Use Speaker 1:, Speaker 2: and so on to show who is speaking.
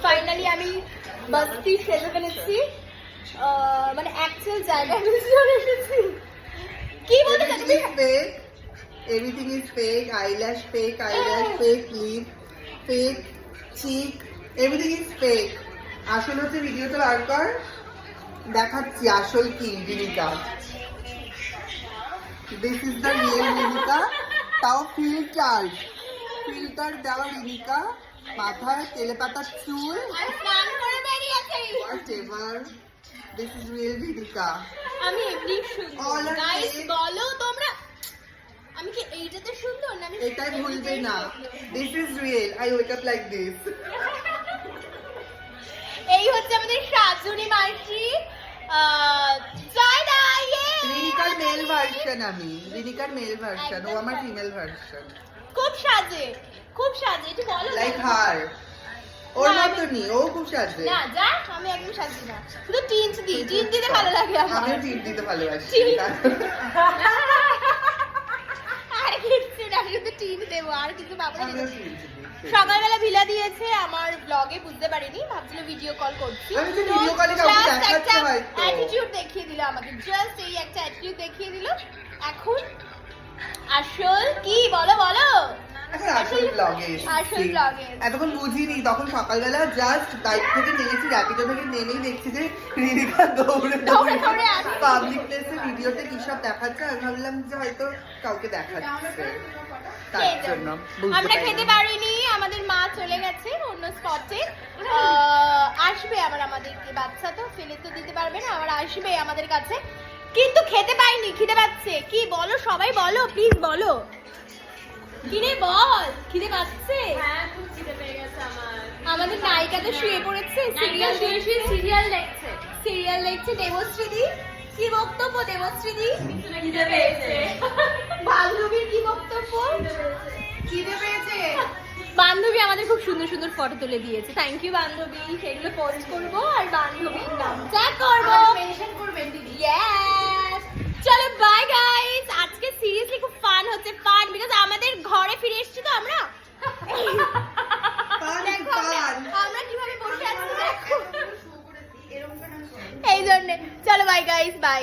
Speaker 1: Finally আমি বাস্তি সেজে ফেলেছি, মানে অ্যাকচুয়াল জায়গায় চলে এসেছি। কি বলতে চাচ্ছি?
Speaker 2: Everything is fake, eyelash fake, lip fake, cheek, everything is fake. আসল হচ্ছে ভিডিওতে বার কর, দেখাচ্ছি আসল কি Rinika. This is the real Rinika, তাও ফিল্টার দেওয়া রিনিকা, মাথায় তেলে পাতার চুল,
Speaker 1: স্নান করে বেরিয়েছে।
Speaker 2: whatever. This is real রিনিকা।
Speaker 1: আমি এমনি সুন্দর। গাইস বলো তোমরা, আমি কি এইটাতে সুন্দর না? আমি
Speaker 2: এটাই ভুলবে না, this is real, I wake up like this.
Speaker 1: এই হচ্ছে আমাদের সাজুনি মাসি।
Speaker 2: রিনিকার মেল ভার্সন, আমি রিনিকার মেল ভার্সন, ও আমার ফিমেল ভার্সন।
Speaker 1: খুব সাজে, খুব সাজে। একটু বলো
Speaker 2: লাইক হার, ওর মতনই, ও খুব সাজে।
Speaker 1: না যা, আমি একদম সাজি না, শুধু টিন্ট দিই, টিন্ট দিতে ভালো লাগে আমার।
Speaker 2: আমিও টিপ দিতে ভালোবাসি।
Speaker 1: আর কিছু না, শুধু টিন্ট দেবো, আর কিছু পাবো না।
Speaker 2: আমিও টিপ দিই।
Speaker 1: সকালবেলা ভিলা দিয়েছে আমার ব্লগে, বুঝতে পারিনি, ভাবছিল ভিডিও কল করছি।
Speaker 2: আমি তো ভিডিও কলে কাউকে দেখাচ্ছি হয়তো।
Speaker 1: অ্যাটিটিউড দেখিয়ে দিল আমাকে, জাস্ট এই একটা অ্যাটিটিউড দেখিয়ে দিল। এখন আসল কি বলো বলো?
Speaker 2: এখন আসল ব্লগে
Speaker 1: আসল ব্লগে
Speaker 2: এতক্ষণ বুঝিনি, তখন সকালবেলা জাস্ট বাইক থেকে নেমেছি, র্যাপিডো থেকে নেমেই দেখছি যে রিনিকা দৌড়ে
Speaker 1: দৌড়ে দৌড়ে আসছে।
Speaker 2: পাবলিক প্লেসে ভিডিওতে কি সব দেখাচ্ছে, আমি ভাবলাম যে হয়তো কাউকে দেখাচ্ছে, তার জন্য বুঝতে
Speaker 1: আমরা
Speaker 2: পারিনি।
Speaker 1: খেতে পারিনি, আমাদের মা চলে গেছে অন্য স্পটে। আসবে আবার, আমাদেরকে বাচ্চা তো ফেলে তো দিতে পারবে না, আবার আসবে আমাদের কাছে, কিন্তু খেতে পাইনি, খিদে পাচ্ছে। কি বলো সবাই, বলো প্লিজ বলো, কিরে বল, খিদে পাচ্ছে?
Speaker 3: হ্যাঁ, খুব খিদে পেয়ে গেছে আমার।
Speaker 1: আমাদের নায়িকা তো শুয়ে পড়েছে, সিরিয়াল
Speaker 3: সিরিয়াল দেখছে।
Speaker 1: সিরিয়াল দেখছে। দেবশ্রীদি কি বক্তব্য? দেবশ্রীদি
Speaker 3: খিদে পেয়েছে।
Speaker 1: বান্ধবীর কি বক্তব্য? খিদে পেয়েছে। বান্ধবী আমাদের খুব সুন্দর সুন্দর ফটো তুলে দিয়েছে, থ্যাংক ইউ বান্ধবী। সেগুলো পোস্ট করবো আর বান্ধবীর নামটা করবো,
Speaker 3: মেনশন করবেন দিদি।
Speaker 1: ইয়েস। চলো বাই গাইস, আজকে সিরিয়াসলি খুব ফান হচ্ছে, ফান বিকজ আমাদের ঘরে ফিরে এসেছি তো আমরা। দেখো আমরা কিভাবে বসে আছি দেখো, এই জন্য। চলো বাই গাইস, বাই।